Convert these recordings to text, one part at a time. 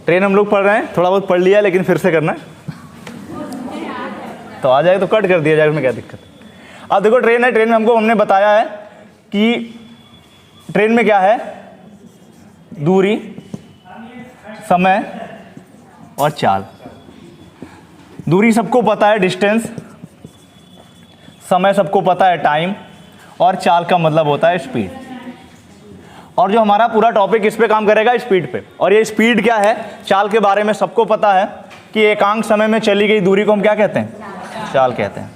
Train हम लोग पढ़ रहे हैं, थोड़ा बहुत पढ़ लिया लेकिन फिर से करना है तो आ जाए तो कट कर दिया जाए, उसमें क्या दिक्कत है। अब देखो ट्रेन है, ट्रेन में हमने बताया है कि ट्रेन में क्या है, दूरी, समय और चाल। दूरी सबको पता है डिस्टेंस, समय सबको पता है टाइम, और चाल का मतलब होता है स्पीड। और जो हमारा पूरा टॉपिक इस पे काम करेगा, स्पीड पे। और ये स्पीड क्या है, चाल के बारे में सबको पता है कि एकांक समय में चली गई दूरी को हम क्या कहते हैं, चाल कहते हैं।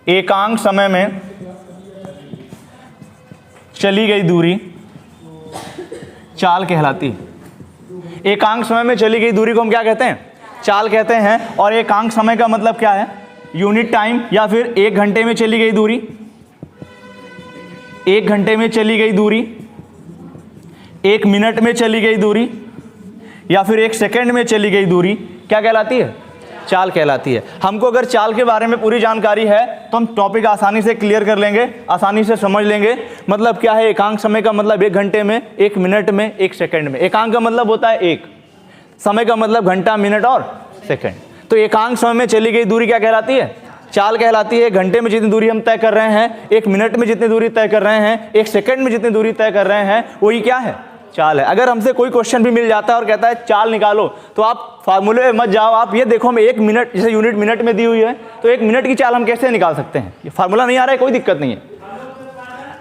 एकांक समय में चली गई दूरी चाल कहलाती है। एकांक समय में चली गई दूरी को हम क्या कहते हैं, चाल कहते हैं। और एकांक समय का मतलब क्या है, यूनिट टाइम, या फिर 1 घंटे में चली गई दूरी, 1 घंटे में चली गई दूरी, 1 मिनट में चली गई दूरी, या फिर 1 सेकंड में चली गई दूरी क्या कहलाती है, चाल कहलाती है। हमको अगर चाल के बारे में पूरी जानकारी है तो हम टॉपिक आसानी से क्लियर कर लेंगे, आसानी से समझ लेंगे। मतलब क्या है, एकांक समय का मतलब 1 घंटे में, 1 मिनट में, 1 सेकंड में। एकांक का मतलब होता है 1, समय का मतलब घंटा, मिनट और सेकंड। तो एकांक समय में चली गई दूरी क्या कहलाती है, चाल कहलाती है। 1 घंटे में जितनी दूरी हम तय कर रहे हैं, 1 मिनट में जितनी दूरी तय कर रहे हैं, 1 सेकंड में जितनी दूरी तय कर रहे हैं, वही क्या है, चाल है। अगर हमसे कोई क्वेश्चन भी मिल जाता है और कहता है चाल निकालो, तो आप फार्मूले में मत जाओ, आप ये देखो हम 1 मिनट, जैसे यूनिट मिनट में दी हुई है, तो 1 मिनट की चाल हम कैसे निकाल सकते हैं। ये फार्मूला नहीं आ रहा है, कोई दिक्कत नहीं है।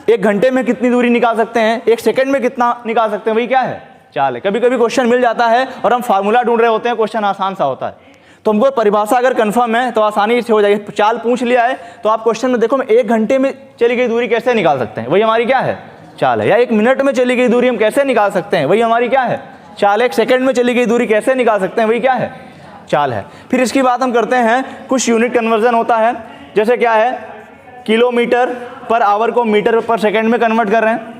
1 घंटे में कितनी दूरी निकाल सकते हैं, 1 सेकंड में कितना निकाल सकते हैं, वही क्या है, चाल है। कभी कभी क्वेश्चन मिल जाता है और हम फार्मूला ढूंढ रहे होते हैं, क्वेश्चन आसान सा होता है, तो हमको परिभाषा अगर कंफर्म है तो आसानी से हो जाएगी। चाल पूछ लिया है तो आप क्वेश्चन में देखो हम 1 घंटे में चली गई दूरी कैसे निकाल सकते हैं, वही हमारी क्या है, चाल है। या 1 मिनट में चली गई दूरी हम कैसे निकाल सकते हैं, वही हमारी क्या है, चाल। 1 सेकंड में चली गई दूरी कैसे निकाल सकते हैं, वही क्या है, चाल है। फिर इसकी बात हम करते हैं, कुछ यूनिट कन्वर्जन होता है, जैसे क्या है, किलोमीटर पर आवर को मीटर पर सेकंड में कन्वर्ट कर रहे हैं,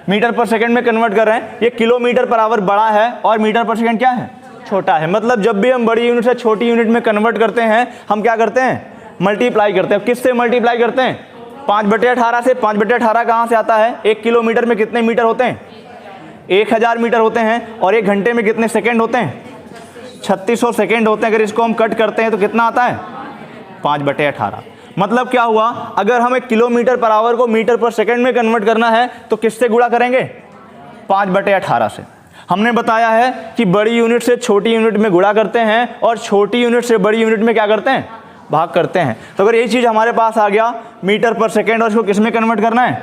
मीटर पर सेकंड में कन्वर्ट कर रहे हैं। ये किलोमीटर पर आवर बड़ा है और मीटर पर सेकंड क्या है, छोटा है। मतलब जब भी हम बड़ी यूनिट से छोटी यूनिट में कन्वर्ट करते हैं, हम क्या करते हैं, मल्टीप्लाई करते हैं। किससे मल्टीप्लाई करते हैं, 5/18 से। 5/18 कहाँ से आता है, 1 किलोमीटर में कितने मीटर होते हैं, 1000 मीटर होते हैं। और 1 घंटे में कितने सेकंड होते हैं, 3600 सेकंड होते हैं। अगर इसको हम कट करते हैं तो कितना आता है, 5/18। मतलब क्या हुआ, अगर हमें किलोमीटर पर आवर को मीटर पर सेकंड में कन्वर्ट करना है तो किससे गुणा करेंगे, 5/18 से। हमने बताया है कि बड़ी यूनिट से छोटी यूनिट में गुणा करते हैं और छोटी यूनिट से बड़ी यूनिट में क्या करते हैं, भाग करते हैं। तो अगर यही चीज़ हमारे पास आ गया मीटर पर सेकंड और इसको किस में कन्वर्ट करना है,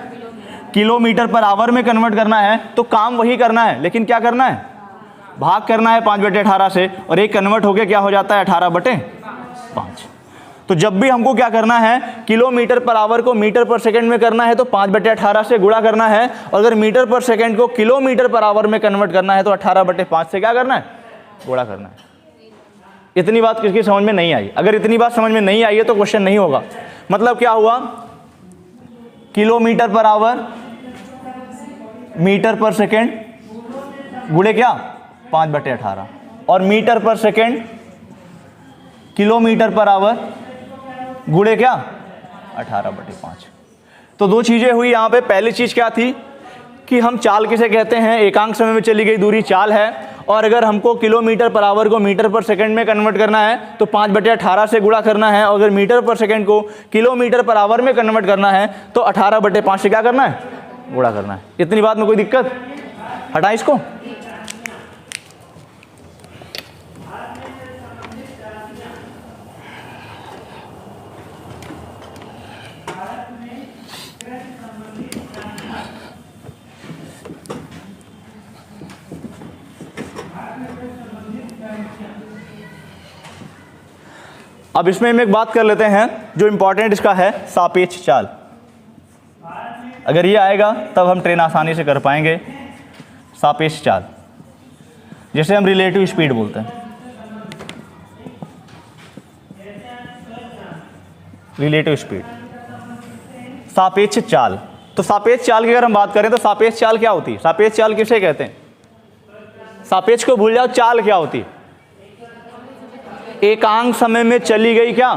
किलोमीटर पर आवर में कन्वर्ट करना है, तो काम वही करना है, लेकिन क्या करना है, भाग करना है 5/18 से। और एक कन्वर्ट होकर क्या हो जाता है, 18/5। तो जब भी हमको क्या करना है, किलोमीटर पर आवर को मीटर पर सेकंड में करना है तो 5/18 से गुणा करना है। और अगर मीटर पर सेकंड को किलोमीटर पर आवर में कन्वर्ट करना है तो 18/5 से क्या करना है, गुणा करना है। इतनी बात किसकी समझ में नहीं आई? अगर इतनी बात समझ में नहीं आई है तो क्वेश्चन नहीं होगा। मतलब क्या हुआ, किलोमीटर पर आवर मीटर पर सेकंड गुणे क्या, 5/18, और मीटर पर सेकंड किलोमीटर पर आवर गुणे क्या, 18/5। तो 2 चीज़ें हुई यहाँ पे। पहली चीज़ क्या थी कि हम चाल किसे कहते हैं, एकांक समय में चली गई दूरी चाल है। और अगर हमको किलोमीटर पर आवर को मीटर पर सेकंड में कन्वर्ट करना है तो 5/18 से गुणा करना है। और अगर मीटर पर सेकंड को किलोमीटर पर आवर में कन्वर्ट करना है तो 18/5 से क्या करना है, गुणा करना है। इतनी बात में कोई दिक्कत, हटा इसको। अब इसमें हम एक बात कर लेते हैं जो इंपॉर्टेंट इसका है, सापेक्ष चाल। अगर ये आएगा तब हम ट्रेन आसानी से कर पाएंगे। सापेक्ष चाल जैसे हम रिलेटिव स्पीड बोलते हैं, रिलेटिव स्पीड, सापेक्ष चाल। तो सापेक्ष चाल की अगर हम बात करें तो सापेक्ष चाल क्या होती है, सापेक्ष चाल किसे कहते हैं? सापेक्ष को भूल जाओ, चाल क्या होती है? एकांक समय में चली गई क्या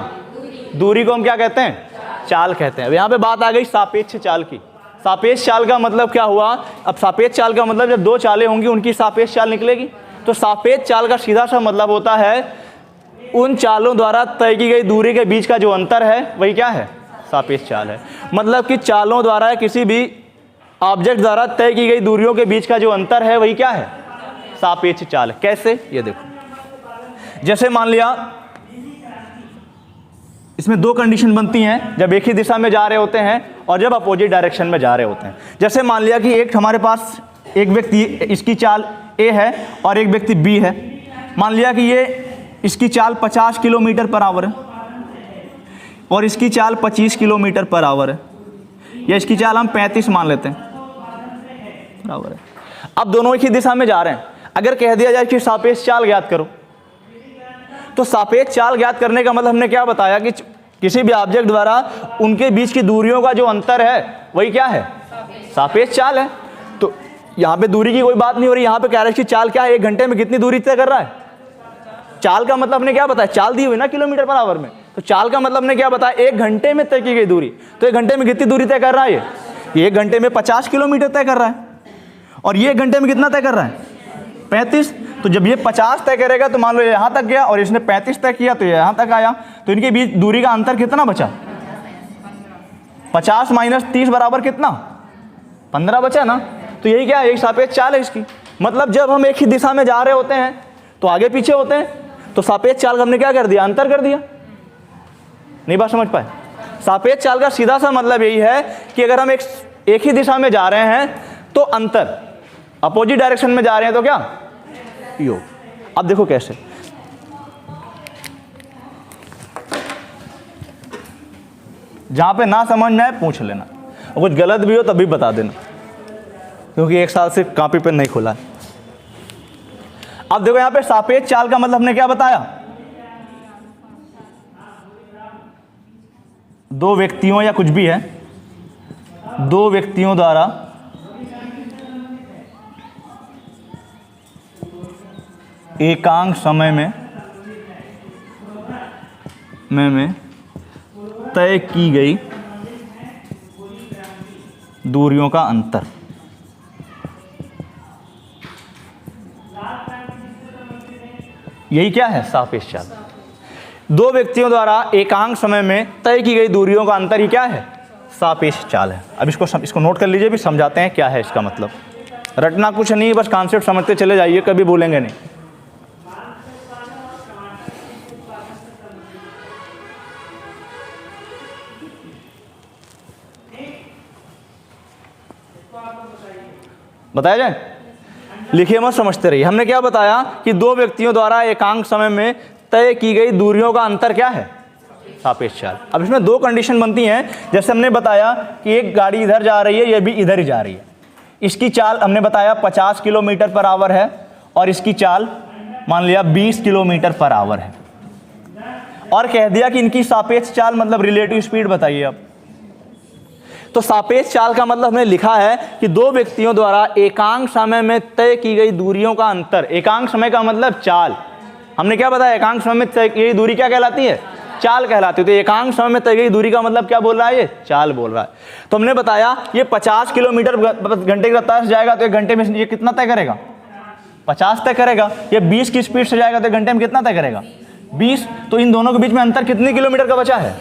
दूरी को हम क्या कहते हैं, चाल कहते हैं। अब यहाँ पे बात आ गई सापेक्ष चाल की। सापेक्ष चाल का मतलब क्या हुआ? अब सापेक्ष चाल का मतलब जब दो चालें होंगी उनकी सापेक्ष चाल निकलेगी। तो सापेक्ष चाल का सीधा सा मतलब होता है उन चालों द्वारा तय की गई दूरी के बीच का जो अंतर है वही क्या है? सापेक्ष चाल है। मतलब कि चालों द्वारा किसी भी ऑब्जेक्ट द्वारा तय की गई दूरियों के बीच का जो अंतर है वही क्या है? सापेक्ष चाल है। कैसे? ये देखो, जैसे मान लिया इसमें दो कंडीशन बनती हैं जब एक ही दिशा में जा रहे होते हैं और जब अपोजिट डायरेक्शन में जा रहे होते हैं। जैसे मान लिया कि एक हमारे पास एक व्यक्ति, इसकी चाल ए है और एक व्यक्ति बी है। मान लिया कि ये इसकी चाल 50 किलोमीटर पर आवर है और इसकी चाल 25 किलोमीटर पर आवर है, या इसकी चाल हम 35 मान लेते हैं बराबर है। अब दोनों एक ही दिशा में जा रहे हैं। अगर कह दिया जाए कि सापेक्ष चाल ज्ञात करो, तो सापेक्ष चाल ज्ञात करने का मतलब हमने क्या बताया कि किसी भी ऑब्जेक्ट द्वारा उनके बीच की दूरियों का जो अंतर है वही क्या है? सापेक्ष चाल है। तो यहाँ पे दूरी की कोई बात नहीं हो रही, यहाँ पे कह रहे हैं कि चाल क्या है? 1 घंटे में कितनी दूरी तय कर रहा है? चाल का मतलब हमने क्या बताया? चाल दी हुई ना किलोमीटर पर आवर में, तो चाल का मतलब हमने क्या बताया? 1 घंटे में तय की गई दूरी। तो 1 घंटे में कितनी दूरी तय कर रहा है? ये 1 घंटे में 50 किलोमीटर तय कर रहा है और ये 1 घंटे में कितना तय कर रहा है? 35। तो जब ये 50 तय करेगा तो मान लो यहाँ तक गया और इसने 35 तय किया तो यहाँ तक आया, तो इनके बीच दूरी का अंतर कितना बचा? 50 माइनस 30 बराबर कितना? 15 बचा ना। तो यही क्या है? एक सापेक्ष चाल है इसकी। मतलब जब हम एक ही दिशा में जा रहे होते हैं तो आगे पीछे होते हैं, तो सापेक्ष चाल का हमने क्या कर दिया? अंतर कर दिया। नहीं बात समझ पाए? सापेक्ष चाल का सीधा सा मतलब यही है कि अगर हम एक ही दिशा में जा रहे हैं तो अंतर, अपोजिट डायरेक्शन में जा रहे हैं तो क्या? योग। अब देखो कैसे, जहां पे ना समझ में आए पूछ लेना और कुछ गलत भी हो तब भी बता देना, क्योंकि 1 साल से कॉपी पेन नहीं खोला है। अब देखो यहां पे सापेक्ष चाल का मतलब हमने क्या बताया? दो व्यक्तियों या कुछ भी है, दो व्यक्तियों द्वारा एकांक समय में तय की गई दूरियों का अंतर। यही क्या है? सापेक्ष चाल। दो व्यक्तियों द्वारा एकांक समय में तय की गई दूरियों का अंतर ही क्या है? सापेक्ष चाल है। अब इसको नोट कर लीजिए, भी समझाते हैं क्या है इसका मतलब। रटना कुछ नहीं, बस कॉन्सेप्ट समझते चले जाइए, कभी भूलेंगे नहीं। बताया जाए? लिखिए मत, समझते रहिए। हमने क्या बताया कि दो व्यक्तियों द्वारा एकांक समय में तय की गई दूरियों का अंतर क्या है? सापेक्ष चाल। अब इसमें दो कंडीशन बनती हैं। जैसे हमने बताया कि एक गाड़ी इधर जा रही है, यह भी इधर ही जा रही है। इसकी चाल हमने बताया 50 किलोमीटर पर आवर है और इसकी चाल मान लिया 20 किलोमीटर पर आवर है, और कह दिया कि इनकी सापेक्ष चाल मतलब रिलेटिव स्पीड बताइए अब। तो सापेक्ष चाल का मतलब हमने लिखा है कि दो व्यक्तियों द्वारा एकांक समय में तय की गई दूरियों का अंतर। एकांक समय का मतलब चाल। हमने क्या बताया? एकांक समय में तय की गई दूरी क्या कहलाती है? चाल कहलाती है। तो एकांक समय में तय गई दूरी का मतलब क्या बोल रहा है? ये चाल बोल रहा है। तो हमने बताया ये 50 किलोमीटर घंटे की रफ्तार से जाएगा तो 1 घंटे में ये कितना तय करेगा? 50 तय करेगा। ये 20 की स्पीड से जाएगा तो 1 घंटे में कितना तय करेगा? 20। तो इन दोनों के बीच में अंतर कितने किलोमीटर का बचा है?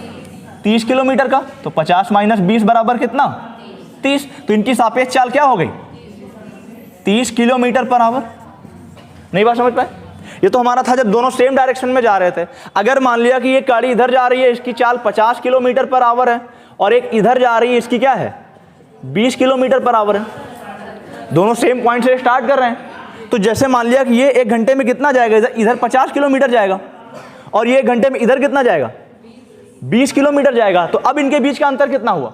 30 किलोमीटर का। तो 50 माइनस 20 बराबर कितना? 30। तो इनकी सापेक्ष चाल क्या हो गई? 30 किलोमीटर पर आवर। नहीं बात समझ पाए? ये तो हमारा था जब दोनों सेम डायरेक्शन में जा रहे थे। अगर मान लिया कि ये गाड़ी इधर जा रही है, इसकी चाल 50 किलोमीटर पर आवर है, और एक इधर जा रही है, इसकी क्या है? 20 किलोमीटर पर आवर है। दोनों सेम पॉइंट से स्टार्ट कर रहे हैं। तो जैसे मान लिया कि ये 1 घंटे में कितना जाएगा? इधर 50 किलोमीटर जाएगा और ये 1 घंटे में इधर कितना जाएगा? 20 किलोमीटर जाएगा। तो अब इनके बीच का अंतर कितना हुआ?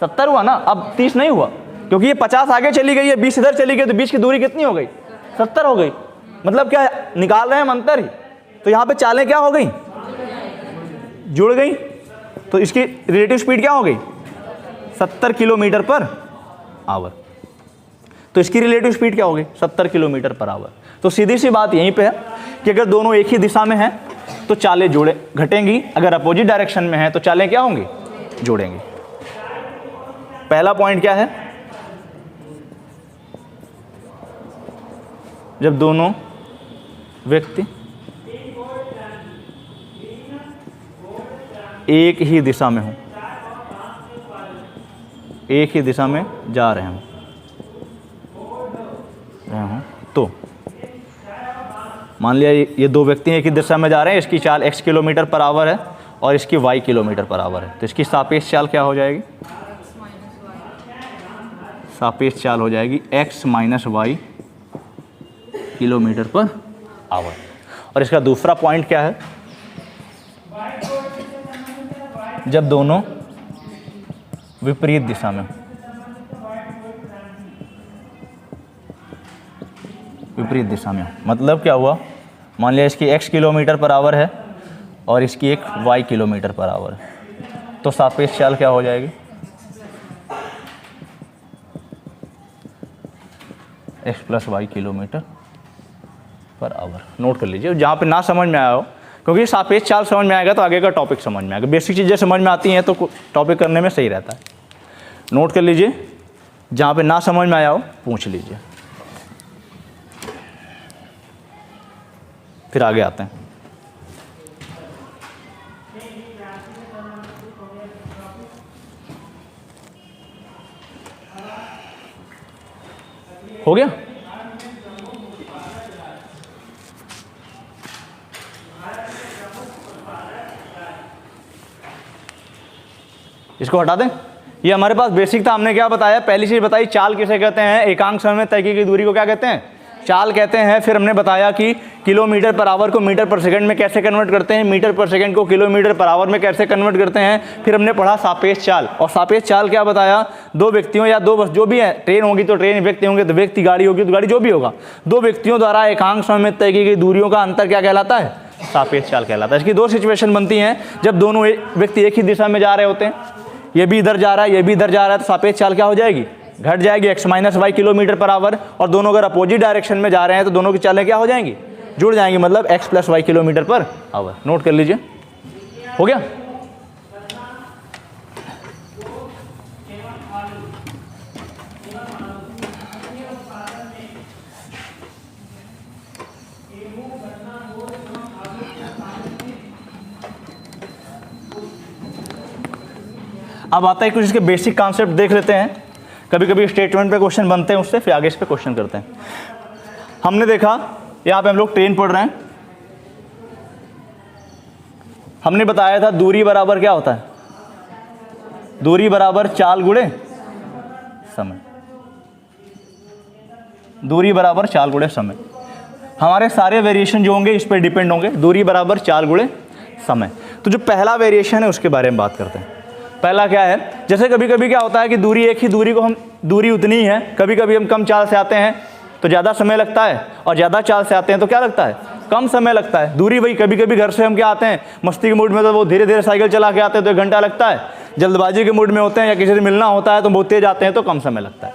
70 हुआ ना। अब 30 नहीं हुआ, क्योंकि ये 50 आगे चली गई है, 20 इधर चली गई, तो बीच की दूरी कितनी हो गई? 70 हो गई। मतलब क्या निकाल रहे हैं हम? अंतर ही। तो यहाँ पे चालें क्या हो गई? जुड़ गई। तो इसकी रिलेटिव स्पीड क्या हो गई? 70 किलोमीटर पर आवर। तो इसकी रिलेटिव स्पीड क्या हो गई? 70 किलोमीटर पर आवर। तो सीधी सी बात यहीं पे है कि अगर दोनों एक ही दिशा में हैं तो चालें घटेंगी। अगर अपोजिट डायरेक्शन में है तो चालें क्या होंगी? जोड़ेंगी। पहला पॉइंट क्या है, जब दोनों व्यक्ति एक ही दिशा में हों, एक ही दिशा में जा रहे हों, तो मान लिया ये दो व्यक्ति एक ही दिशा में जा रहे हैं, इसकी चाल x किलोमीटर पर आवर है और इसकी y किलोमीटर पर आवर है, तो इसकी सापेक्ष चाल क्या हो जाएगी, सापेक्ष चाल हो जाएगी x minus y kilometre per hour. और इसका दूसरा पॉइंट क्या है, जब दोनों विपरीत दिशा में, विपरीत दिशा में, मतलब क्या हुआ, मान लिया इसकी x किलोमीटर पर आवर है और इसकी एक y किलोमीटर पर आवर है, तो सापेक्ष चाल क्या हो जाएगी, x plus y kilometre per hour. Note कर लीजिए, जहाँ पे ना समझ में आया हो, क्योंकि सापेक्ष चाल समझ में आएगा तो आगे का टॉपिक समझ में आएगा, बेसिक चीज़ें समझ में आती हैं तो टॉपिक करने में सही रहता है। नोट कर लीजिए, जहाँ पे ना समझ में आया हो पूछ लीजिए, फिर आगे आते हैं। हो गया, इसको हटा दें। ये हमारे पास बेसिक था, हमने क्या बताया, पहली चीज बताई चाल किसे कहते हैं, एकांक समय में तय की गई दूरी को क्या कहते हैं, चाल कहते हैं। फिर हमने बताया कि किलोमीटर पर आवर को मीटर पर सेकंड में कैसे कन्वर्ट करते हैं, मीटर पर सेकंड को किलोमीटर पर आवर में कैसे कन्वर्ट करते हैं। फिर हमने पढ़ा सापेक्ष चाल, और सापेक्ष चाल क्या बताया, दो व्यक्तियों या दो बस जो भी है, ट्रेन होगी तो ट्रेन, व्यक्ति होंगे तो व्यक्ति, गाड़ी होगी तो गाड़ी, जो भी होगा, दो व्यक्तियों द्वारा एकांक समय में तय की गई दूरियों का अंतर क्या कहलाता है, सापेक्ष चाल कहलाता है। इसकी दो सिचुएशन बनती हैं, जब दोनों व्यक्ति एक ही दिशा में जा रहे होते हैं, ये भी इधर जा रहा है, ये भी इधर जा रहा है, तो सापेक्ष चाल क्या हो जाएगी, घट जाएगी, x minus y kilometre per hour. और दोनों अगर अपोजिट डायरेक्शन में जा रहे हैं तो दोनों की चालें क्या हो जाएंगी, जुड़ जाएंगी, मतलब x plus y kilometre per hour. Note कर लीजिए, हो गया। अब आता है कुछ इसके बेसिक कॉन्सेप्ट देख लेते हैं। कभी कभी स्टेटमेंट पे क्वेश्चन बनते हैं उससे, फिर आगे इस पे क्वेश्चन करते हैं। हमने देखा यहाँ पे हम लोग ट्रेन पढ़ रहे हैं, हमने बताया था दूरी बराबर क्या होता है, दूरी बराबर चाल गुणे समय, दूरी बराबर चाल गुणे समय। हमारे सारे वेरिएशन जो होंगे इस पर डिपेंड होंगे, दूरी बराबर चाल गुणे समय। तो जो पहला वेरिएशन है उसके बारे में बात करते हैं। पहला क्या है, जैसे कभी कभी क्या होता है कि दूरी एक ही दूरी को हम, दूरी उतनी ही है, कभी कभी हम कम चाल से आते हैं तो ज़्यादा समय लगता है, और ज़्यादा चाल से आते हैं तो क्या लगता है, कम समय लगता है। दूरी वही, कभी कभी घर से हम क्या आते हैं मस्ती के मूड में तो वो धीरे धीरे साइकिल चला के आते हैं तो 1 घंटा लगता है, जल्दबाजी के मूड में होते हैं या किसी से मिलना होता है तो बहुत तेज आते हैं तो कम समय लगता है।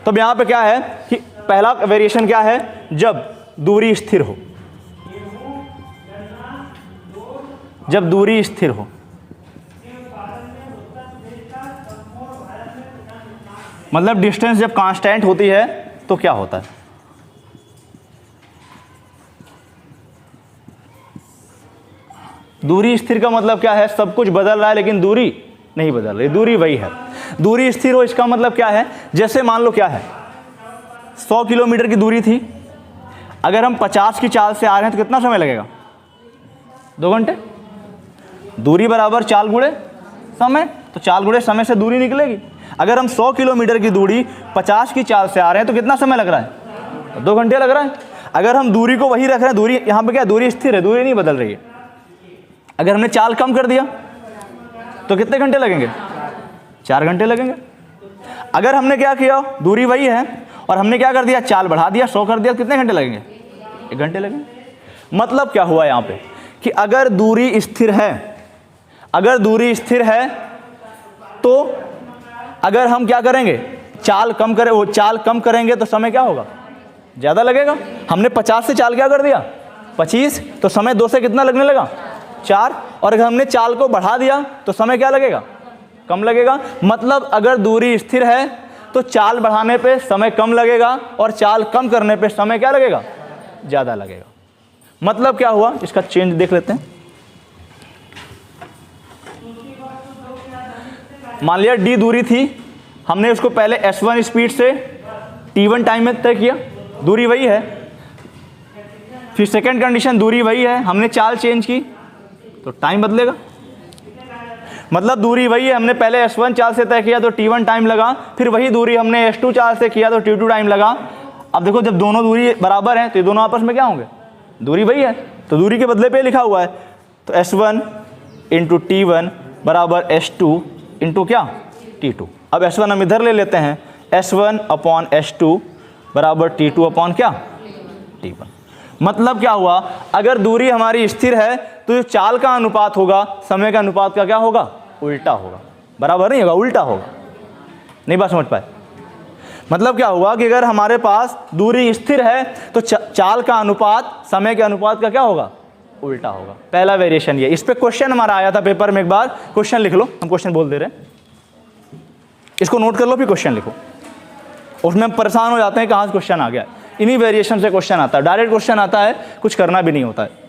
तो अब यहाँ पे क्या है कि पहला वेरिएशन क्या है, जब दूरी स्थिर हो, जब दूरी स्थिर हो, मतलब डिस्टेंस जब कांस्टेंट होती है तो क्या होता है, दूरी स्थिर का मतलब क्या है, सब कुछ बदल रहा है लेकिन दूरी नहीं बदल रही, दूरी वही है। दूरी स्थिर हो इसका मतलब क्या है, जैसे मान लो क्या है 100 किलोमीटर की दूरी थी, अगर हम 50 की चाल से आ रहे हैं तो कितना समय लगेगा, 2 घंटे। दूरी बराबर चाल गुणे समय, तो चाल गुणे समय से दूरी निकलेगी। अगर हम 100 किलोमीटर की दूरी 50 की चाल से आ रहे हैं तो कितना समय लग रहा है, 2 घंटे लग रहा है। अगर हम दूरी को वही रख रहे हैं, दूरी यहाँ पे क्या, दूरी स्थिर है, दूरी नहीं बदल रही है। अगर हमने चाल कम कर दिया तो कितने घंटे लगेंगे, 4 घंटे लगेंगे। अगर हमने क्या किया, दूरी वही है और हमने क्या कर दिया, चाल बढ़ा दिया, 100 कर दिया, कितने घंटे लगेंगे, 1 घंटे लगेंगे। मतलब क्या हुआ यहाँ पे कि अगर दूरी स्थिर है, अगर दूरी स्थिर है तो अगर हम क्या करेंगे, चाल कम करें, वो चाल कम करेंगे तो समय क्या होगा, ज़्यादा लगेगा। हमने 50 से चाल क्या कर दिया 25, तो समय 2 से कितना लगने लगा, 4। और अगर हमने चाल को बढ़ा दिया तो समय क्या लगेगा, कम लगेगा। मतलब अगर दूरी स्थिर है तो चाल बढ़ाने पे समय कम लगेगा और चाल कम करने पे समय क्या लगेगा, ज़्यादा लगेगा। मतलब क्या हुआ, इसका चेंज देख लेते हैं। मान लिया d दूरी थी, हमने उसको पहले s1 स्पीड से t1 टाइम में तय किया, दूरी वही है। फिर सेकंड कंडीशन, दूरी वही है, हमने चाल चेंज की तो टाइम बदलेगा। मतलब दूरी वही है, हमने पहले s1 चाल से तय किया तो t1 टाइम लगा, फिर वही दूरी हमने s2 चाल से किया तो t2 टाइम लगा। अब देखो जब दोनों दूरी बराबर हैं तो ये दोनों आपस में क्या होंगे, दूरी वही है, तो दूरी के बदले पे लिखा हुआ है, तो s1 इंटू t1 बराबर s2 इंटू क्या, t2। अब s1 हम इधर ले लेते हैं, s1 अपॉन s2 बराबर t2 अपॉन क्या, t1। मतलब क्या हुआ, अगर दूरी हमारी स्थिर है तो जो चाल का अनुपात होगा समय का अनुपात का क्या होगा, उल्टा होगा। बराबर नहीं होगा, उल्टा होगा। नहीं बात समझ पाए। मतलब क्या हुआ कि अगर हमारे पास दूरी स्थिर है तो चाल का अनुपात समय के अनुपात का क्या होगा, उल्टा होगा। पहला वेरिएशन ये। इस पे क्वेश्चन हमारा आया था पेपर में, एक बार क्वेश्चन लिख लो, हम क्वेश्चन बोल दे रहे हैं, इसको नोट कर लो फिर क्वेश्चन लिखो। उसमें हम परेशान हो जाते हैं कहाँ से क्वेश्चन आ गया, इन्हीं वेरिएशन से क्वेश्चन आता है, डायरेक्ट क्वेश्चन आता है, कुछ करना भी नहीं होता है।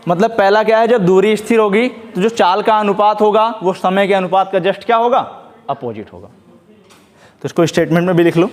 मतलब पहला क्या है, जब दूरी स्थिर होगी तो जो चाल का अनुपात होगा वो समय के अनुपात का जस्ट क्या होगा, अपोजिट होगा। तो इसको स्टेटमेंट में भी लिख लो।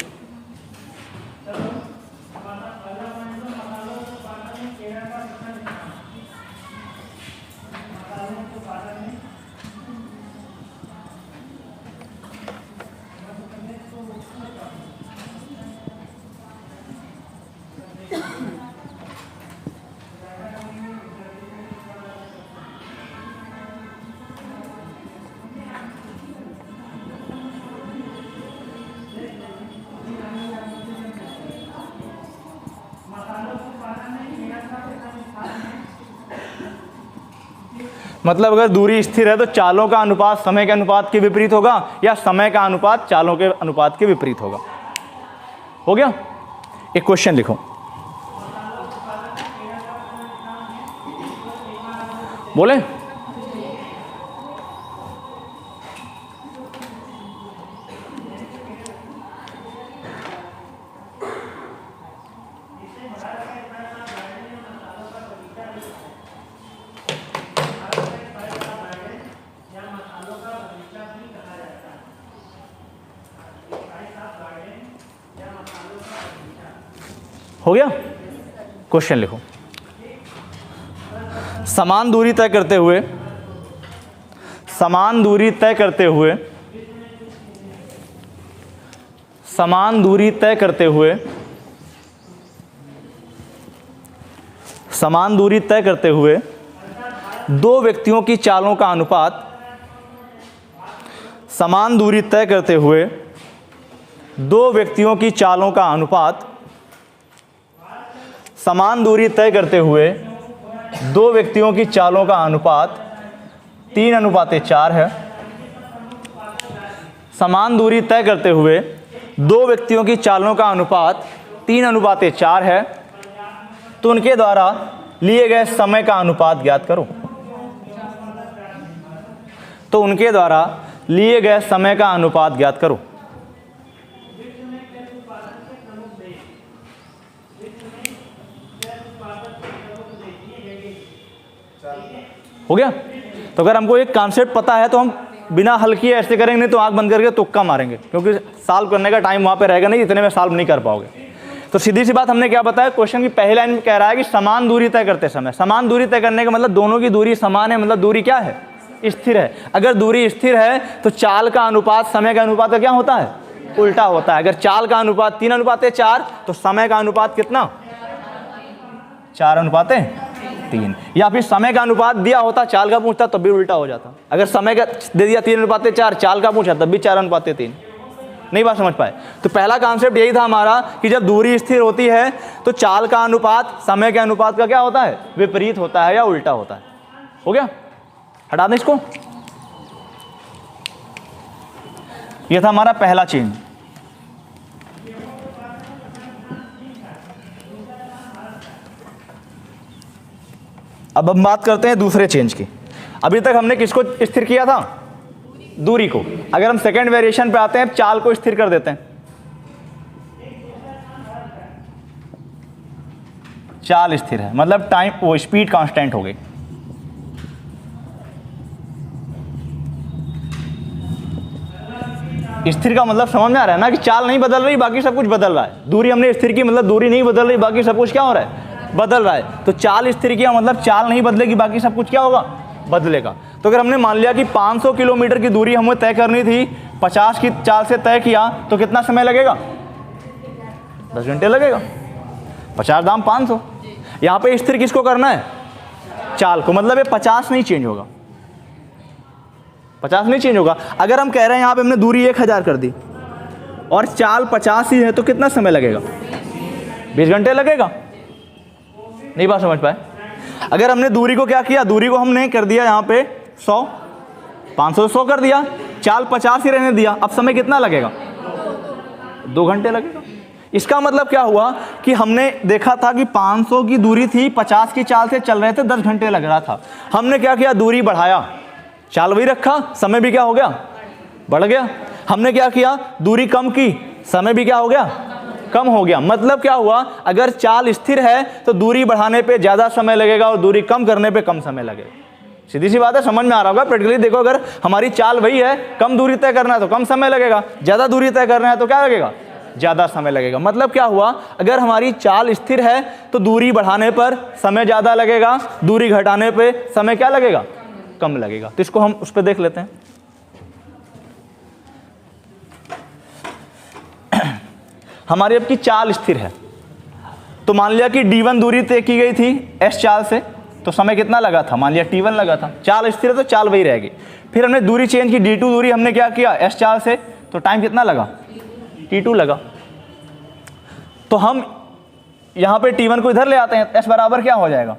मतलब अगर दूरी स्थिर है तो चालों का अनुपात समय के अनुपात के विपरीत होगा या समय का अनुपात चालों के अनुपात के विपरीत होगा। हो गया। एक क्वेश्चन लिखो, बोले हो गया। क्वेश्चन लिखो, समान दूरी तय करते हुए समान दूरी तय करते हुए समान दूरी तय करते हुए समान दूरी तय करते हुए दो व्यक्तियों की चालों का अनुपात समान दूरी तय करते हुए दो व्यक्तियों की चालों का अनुपात समान दूरी तय करते हुए दो व्यक्तियों की चालों का अनुपात 3:4 है। समान दूरी तय करते हुए दो व्यक्तियों की चालों का अनुपात 3:4 है, तो उनके द्वारा लिए गए समय का अनुपात ज्ञात करो। तो उनके द्वारा लिए गए समय का अनुपात ज्ञात करो। हो गया। तो अगर हमको एक कॉन्सेप्ट पता है तो हम बिना हल किए ऐसे करेंगे, नहीं तो आंख बंद करके तुक्का मारेंगे, क्योंकि सॉल्व करने का टाइम वहाँ पे रहेगा नहीं, इतने में सॉल्व नहीं कर पाओगे। तो सीधी सी बात हमने क्या बताया, क्वेश्चन की पहली लाइन में कह रहा है कि समान दूरी तय करते समय, समान दूरी तय करने का मतलब दोनों की दूरी समान है, मतलब दूरी क्या है, स्थिर है। अगर दूरी स्थिर है तो चाल का अनुपात समय का अनुपात का क्या होता है, उल्टा होता है। अगर चाल का अनुपात 3:4 तो समय का अनुपात कितना, 4:3। या फिर समय का अनुपात दिया होता, चाल का पूछता तब भी उल्टा हो जाता। अगर समय का दे दिया 3:4, चाल का पूछा तब भी 4:3। नहीं बात समझ पाए। तो पहला कॉन्सेप्ट यही था हमारा कि जब दूरी स्थिर होती है तो चाल का अनुपात समय के अनुपात का क्या होता है, विपरीत होता है या उल्टा होता है। हो गया, हटा दें इसको। यह था हमारा पहला चेंज। अब हम बात करते हैं दूसरे चेंज की। अभी तक हमने किसको स्थिर किया था? दूरी को। अगर हम सेकेंड वेरिएशन पे आते हैं, चाल को स्थिर कर देते हैं। चाल स्थिर है मतलब टाइम, वो स्पीड कांस्टेंट हो गई। स्थिर का मतलब समझ में आ रहा है ना कि चाल नहीं बदल रही, बाकी सब कुछ बदल रहा है। दूरी हमने स्थिर की मतलब दूरी नहीं बदल रही, बाकी सब कुछ क्या हो रहा है? बदल रहा है। तो चाल स्थिर किया मतलब चाल नहीं बदलेगी, बाकी सब कुछ क्या होगा? बदलेगा। तो अगर हमने मान लिया कि 500 किलोमीटर की दूरी हमें तय करनी थी, 50 की चाल से तय किया, तो कितना समय लगेगा? 10 घंटे लगेगा। 50 दाम 500। यहाँ पे स्थिर किसको करना है? चाल को। मतलब ये 50 नहीं चेंज होगा, 50 नहीं चेंज होगा। अगर हम कह रहे हैं यहाँ पे हमने दूरी 1000 कर दी और चाल 50 ही है, तो कितना समय लगेगा? 20 घंटे लगेगा। नहीं बात समझ पाए? अगर हमने दूरी को क्या किया, दूरी को हमने कर दिया यहाँ पे 100, 500 100 कर दिया, चाल 50 ही रहने दिया, अब समय कितना लगेगा? 2 घंटे लगेगा। इसका मतलब क्या हुआ कि हमने देखा था कि 500 की दूरी थी, 50 की चाल से चल रहे थे, 10 घंटे लग रहा था। हमने क्या किया? दूरी बढ़ाया, चाल वही रखा, समय भी क्या हो गया? बढ़ गया। हमने क्या किया? दूरी कम की, समय भी क्या हो गया? कम हो गया। मतलब क्या हुआ? अगर चाल स्थिर है तो दूरी बढ़ाने पे ज़्यादा समय लगेगा और दूरी कम करने पे कम समय लगेगा। सीधी सी बात है, समझ में आ रहा होगा। प्रैक्टिकली देखो, अगर हमारी चाल वही है, कम दूरी तय करना है तो कम समय लगेगा, ज़्यादा दूरी तय करना है तो क्या लगेगा? ज़्यादा समय लगेगा। मतलब क्या हुआ? अगर हमारी चाल स्थिर है तो दूरी बढ़ाने पर समय ज़्यादा लगेगा, दूरी घटाने पे समय क्या लगेगा? कम लगेगा। तो इसको हम उस पर देख लेते हैं। हमारी अब की चाल स्थिर है, तो मान लिया कि d1 दूरी तय की गई थी s चाल से, तो समय कितना लगा था? मान लिया t1 लगा था। चाल स्थिर है तो चाल वही रहेगी। फिर हमने दूरी चेंज की, d2 दूरी हमने क्या किया? s चाल से, तो टाइम कितना लगा? t2 लगा। तो हम यहाँ पे t1 को इधर ले आते हैं, s बराबर क्या हो जाएगा?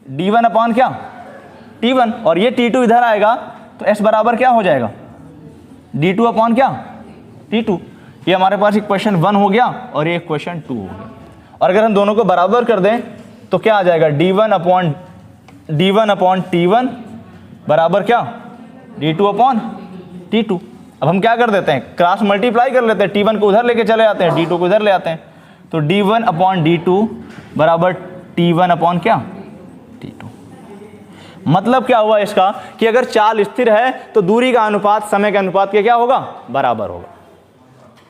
d1 अपॉन क्या? t1। और ये t2 इधर आएगा तो s बराबर क्या हो जाएगा? d2 अपॉन क्या? t2। ये हमारे पास इक्वेशन 1 हो गया और ये इक्वेशन 2 हो गया। और अगर हम दोनों को बराबर कर दें तो क्या आ जाएगा? d1 अपॉन t1 बराबर क्या? d2 upon t2। अब हम क्या कर देते हैं? क्रॉस मल्टीप्लाई कर लेते हैं, t1 को उधर लेके चले आते हैं, d2 को इधर ले आते हैं। तो d1 अपॉन d2 बराबर t1 अपॉन क्या? t2। मतलब क्या हुआ इसका कि अगर चाल स्थिर है तो दूरी का अनुपात समय के अनुपात के क्या होगा? बराबर होगा।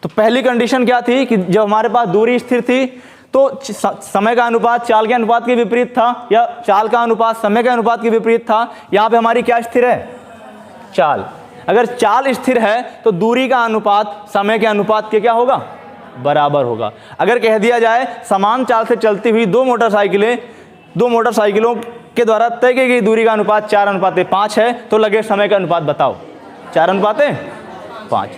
तो पहली कंडीशन क्या थी कि जब हमारे पास दूरी स्थिर थी तो समय का अनुपात चाल के अनुपात के विपरीत था, या चाल का अनुपात समय के अनुपात के विपरीत था। यहाँ पे हमारी क्या स्थिर है? चाल। अगर चाल स्थिर है तो दूरी का अनुपात समय के अनुपात के क्या होगा? बराबर होगा। अगर कह दिया जाए समान चाल से चलती हुई दो मोटरसाइकिलों के द्वारा तय की गई दूरी का अनुपात 4:5 है, तो लगे समय का अनुपात बताओ। 4:5।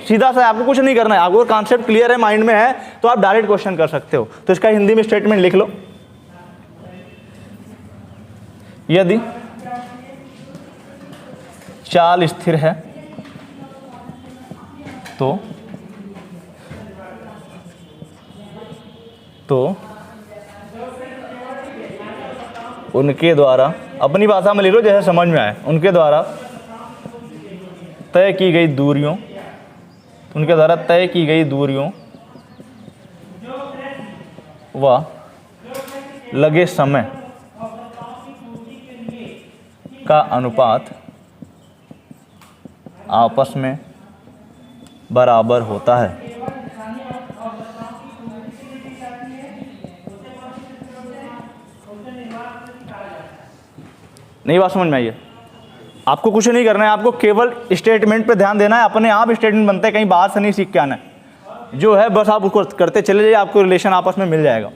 सीधा सा, आपको कुछ नहीं करना है। आपको कॉन्सेप्ट क्लियर है, माइंड में है, तो आप डायरेक्ट क्वेश्चन कर सकते हो। तो इसका हिंदी में स्टेटमेंट लिख लो। यदि चाल स्थिर है तो उनके द्वारा, अपनी भाषा में लिख लो जैसे समझ में आए, उनके द्वारा तय की गई दूरियों व लगे समय का अनुपात आपस में बराबर होता है। नहीं बात समझ में आई है? आपको कुछ नहीं करना है, आपको केवल स्टेटमेंट पे ध्यान देना है। अपने आप स्टेटमेंट बनते हैं, कहीं बाहर से नहीं सीख के आना है। जो है बस आप उसको करते चले जाइए, आपको रिलेशन आपस में मिल जाएगा।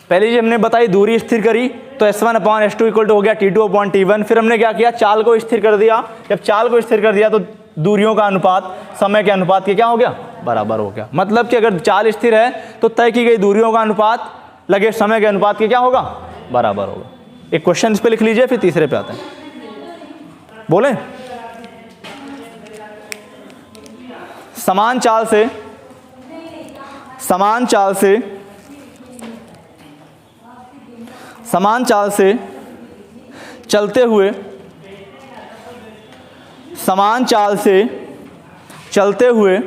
पहले जी हमने बताई दूरी स्थिर करी तो S1 अपॉन S2 इक्वल हो गया T2 अपॉन T1। फिर हमने क्या किया? चाल को स्थिर कर दिया। जब चाल को स्थिर कर दिया तो दूरियों का अनुपात समय के अनुपात के क्या हो गया? बराबर हो गया। मतलब कि अगर चाल स्थिर है तो तय की गई दूरियों का अनुपात लगे समय के अनुपात के क्या होगा? बराबर होगा। एक क्वेश्चन इस पे लिख लीजिए, फिर तीसरे पे आते हैं। बोले समान चाल से चलते हुए समान चाल से चलते हुए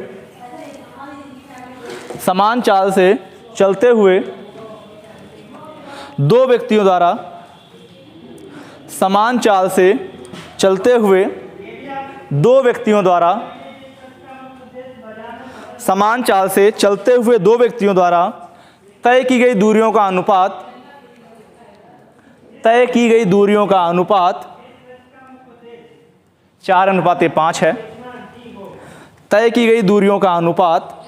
दो व्यक्तियों द्वारा समान चाल से चलते हुए दो व्यक्तियों द्वारा तय की गई दूरियों का अनुपात 4:5 है। तय की गई दूरियों का अनुपात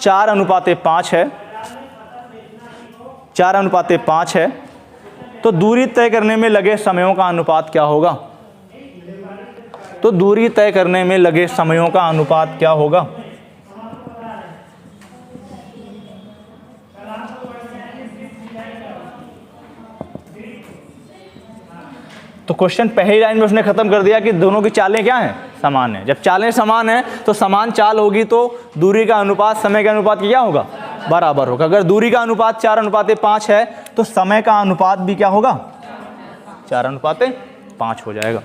4:5 है। 4:5 है। तो दूरी तय करने में लगे समयों का अनुपात क्या होगा? तो दूरी तय करने में लगे समयों का अनुपात क्या होगा? तो क्वेश्चन पहली लाइन में उसने खत्म कर दिया कि दोनों की चालें क्या हैं? समान है। जब चालें समान हैं तो समान चाल होगी तो दूरी का अनुपात समय के अनुपात की क्या होगा? बराबर होगा। अगर दूरी का अनुपात 4:5 है तो समय का अनुपात भी क्या होगा? 4:5 हो जाएगा।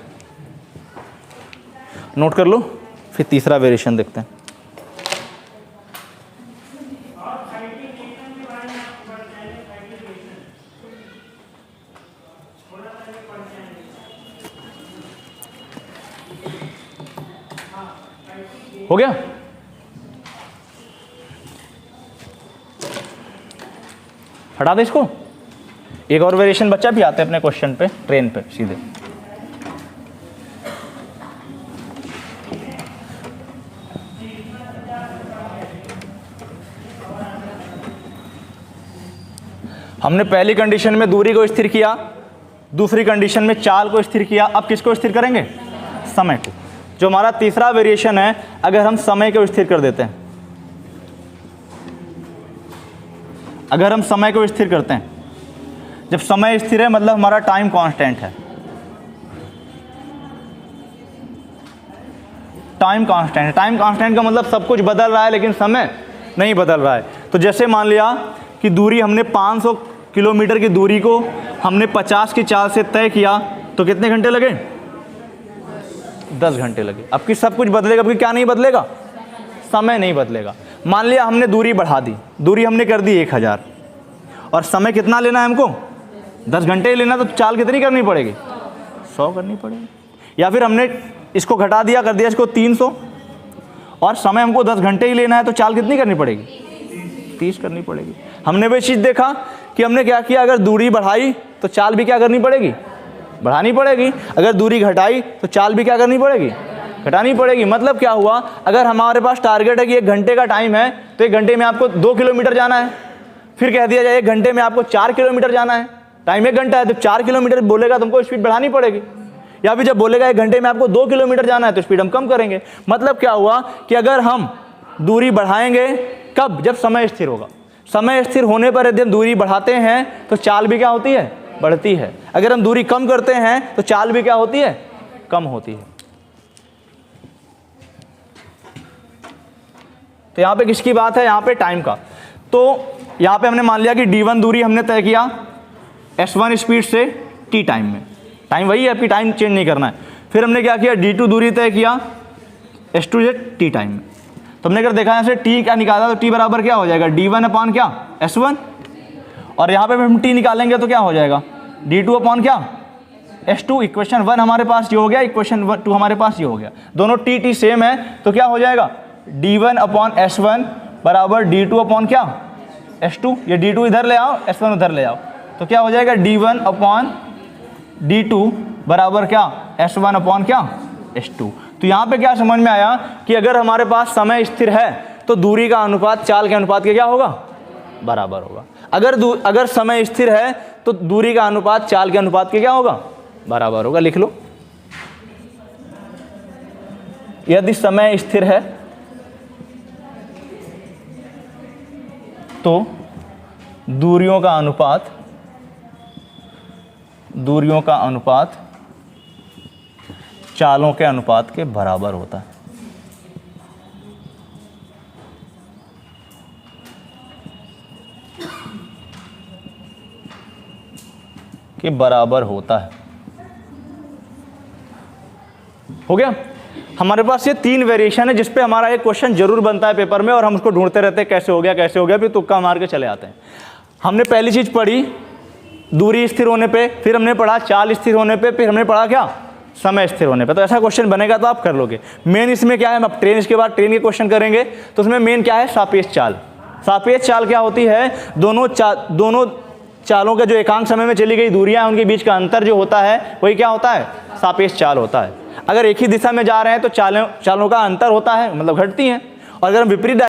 नोट कर लो। फिर तीसरा वेरिएशन देखते हैं। हो गया? हटा दे इसको। एक और वेरिएशन बच्चा भी आते हैं अपने क्वेश्चन पे, ट्रेन पे सीधे। हमने पहली कंडीशन में दूरी को स्थिर किया, दूसरी कंडीशन में चाल को स्थिर किया। अब किसको स्थिर करेंगे? समय को। जो हमारा तीसरा वेरिएशन है, अगर हम समय को स्थिर कर देते हैं, अगर हम समय को स्थिर करते हैं, जब समय स्थिर है मतलब हमारा टाइम कांस्टेंट है। टाइम कांस्टेंट है। टाइम कांस्टेंट का मतलब सब कुछ बदल रहा है लेकिन समय नहीं बदल रहा है। तो जैसे मान लिया कि दूरी हमने 500 किलोमीटर की दूरी को हमने 50 की चाल से तय किया, तो कितने घंटे लगे? 10 घंटे लगे। अब कि सब कुछ बदलेगा, अब कि क्या नहीं बदलेगा? समय नहीं बदलेगा। मान लिया हमने दूरी बढ़ा दी, दूरी हमने कर दी 1000 और समय कितना लेना है हमको? 10 घंटे ही लेना, तो चाल कितनी करनी पड़ेगी? 100 करनी पड़ेगी। या फिर हमने इसको घटा दिया, कर दिया इसको 300 और समय हमको 10 घंटे ही लेना है, तो चाल कितनी करनी पड़ेगी? 30 करनी पड़ेगी। हमने वही चीज़ देखा कि हमने क्या किया, अगर दूरी बढ़ाई तो चाल भी क्या करनी पड़ेगी? बढ़ानी पड़ेगी। अगर दूरी घटाई तो चाल भी क्या करनी पड़ेगी? घटानी पड़ेगी। मतलब क्या हुआ, अगर हमारे पास टारगेट है कि 1 घंटे का टाइम है तो 1 घंटे में आपको 2 किलोमीटर जाना है, फिर कह दिया जाए 1 घंटे में आपको 4 किलोमीटर जाना है, टाइम 1 घंटा है तो 4 किलोमीटर बोलेगा तो हमको स्पीड बढ़ानी पड़ेगी। या फिर जब बोलेगा 1 घंटे में आपको 2 किलोमीटर जाना है तो स्पीड हम कम करेंगे। मतलब क्या हुआ कि अगर हम दूरी बढ़ाएंगे, कब? जब समय स्थिर होगा। समय स्थिर होने पर यदि हम दूरी बढ़ाते हैं तो चाल भी क्या होती है? बढ़ती है। अगर हम दूरी कम करते हैं तो चाल भी क्या होती है? कम होती है। तो यहाँ पे किसकी बात है? यहाँ पे टाइम का। तो यहाँ पे हमने मान लिया कि d1 दूरी हमने तय किया s1 स्पीड से t टाइम में। टाइम वही है, आपकी टाइम चेंज नहीं करना है। फिर हमने क्या किया, d2 दूरी तय किया s2 से t टाइम में। तो हमने अगर देखा यहाँ से t क्या निकाला तो t बराबर क्या हो जाएगा? d1 अपॉन क्या? s1। और यहाँ पे हम t निकालेंगे तो क्या हो जाएगा? d2 अपॉन क्या? s2। इक्वेशन 1 हमारे पास ये हो गया, इक्वेशन 2 हमारे पास ये हो गया। दोनों t सेम है तो क्या हो जाएगा? d1 अपॉन s1 बराबर d2 अपॉन क्या? s2। ये d2 इधर ले आओ, s1 उधर ले आओ, तो क्या हो जाएगा? d1 अपॉन d2 बराबर क्या? s1 अपॉन क्या? s2। तो यहाँ पे क्या समझ में आया कि अगर हमारे पास समय स्थिर है तो दूरी का अनुपात चाल के अनुपात के क्या होगा? बराबर होगा। अगर समय स्थिर है तो दूरी का अनुपात चाल के अनुपात के क्या होगा? बराबर होगा। लिख लो, यदि समय स्थिर है तो दूरियों का अनुपात चालों के अनुपात के बराबर होता है। के बराबर होता है। हो गया। हमारे पास ये 3 वेरिएशन है जिस पे हमारा एक क्वेश्चन जरूर बनता है पेपर में, और हम उसको ढूंढते रहते हैं कैसे हो गया कैसे हो गया, फिर तुक्का मार के चले आते हैं। हमने पहली चीज़ पढ़ी दूरी स्थिर होने पे, फिर हमने पढ़ा चाल स्थिर होने पे, फिर हमने पढ़ा क्या, समय स्थिर होने पे। तो ऐसा क्वेश्चन बनेगा तो आप कर लोगे। मेन इसमें क्या है, हम अब ट्रेन, इसके बाद ट्रेन के क्वेश्चन करेंगे, तो उसमें मेन क्या है, सापेक्ष चाल। सापेक्ष चाल क्या होती है, दोनों चालों के जो एकांक समय में चली गई दूरियां हैं उनके बीच का अंतर जो होता है वही क्या होता है, सापेक्ष चाल होता है। अगर एक ही दिशा में जा रहे हैं तो चालों का अंतर होता है, मतलब घटती हैं, और अगर हम विपरीत